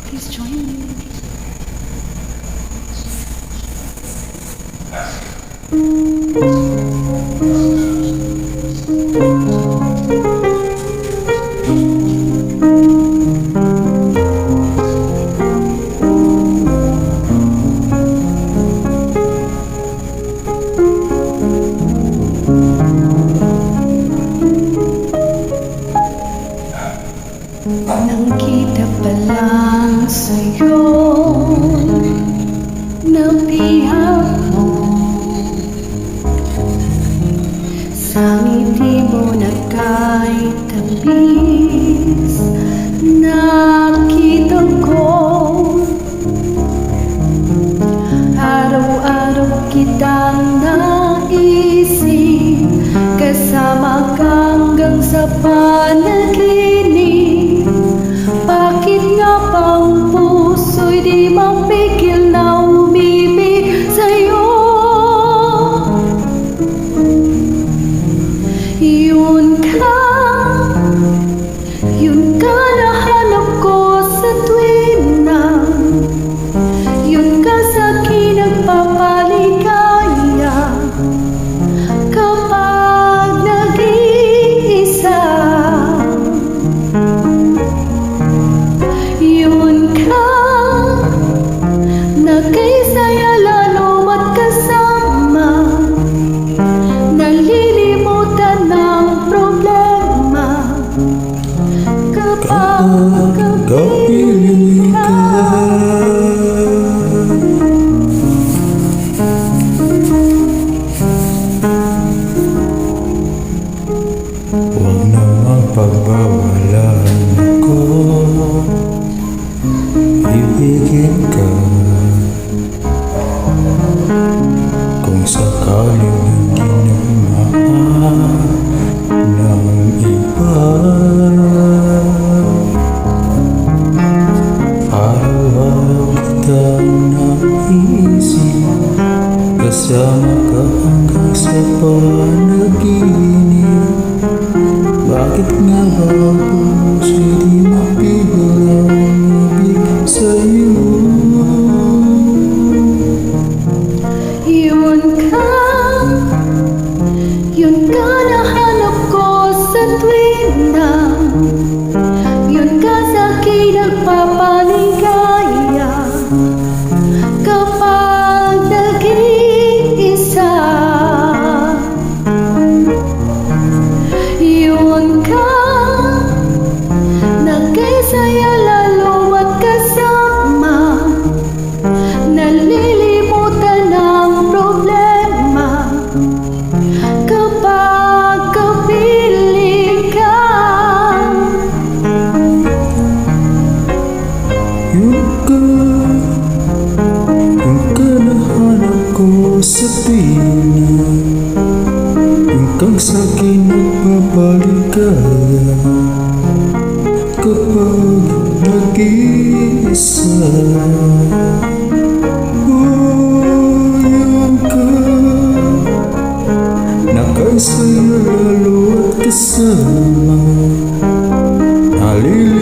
Please join me. Nakita pa lang sa'yo, napiyak mo sa ngiti mo na kahit tabis. Nakita ko araw-araw kitang naisip, kasama ka hanggang sa panaginip. Bakit nga bang puso'y di mapigil na umibig sa'yo? Yun ka nahanap ko sa tuwing na yun ka sa'kin nagpapaligaya kapag nag-iisa. Yun ka na kaysaya lalo at kasama, nalilimutan ng problema kapag kapiling ka. Huwag namang pagbawalan ako, ibigin ka. Kung sakaling hindi na mahal ng iba, araw-araw kitang naisip, kasama ka hanggang sa panaginip. Bakit nga ba ang puso'y di mapigil ang umibig sa'yo? Yun ka nahanap ko sa tuwing na yun ka sa'kin nagpapaligaya kapag nag-iisa. Yun ka na kaysaya lalo at kasama, nalilimutan ng problema kapag kapiling ka. Yun ka nahanap ko sa tuwing yun kang sa'kin nagpapaligaya kapag nag-iisa. Yun ka na kaysaya lalo at kasama, nalilimutan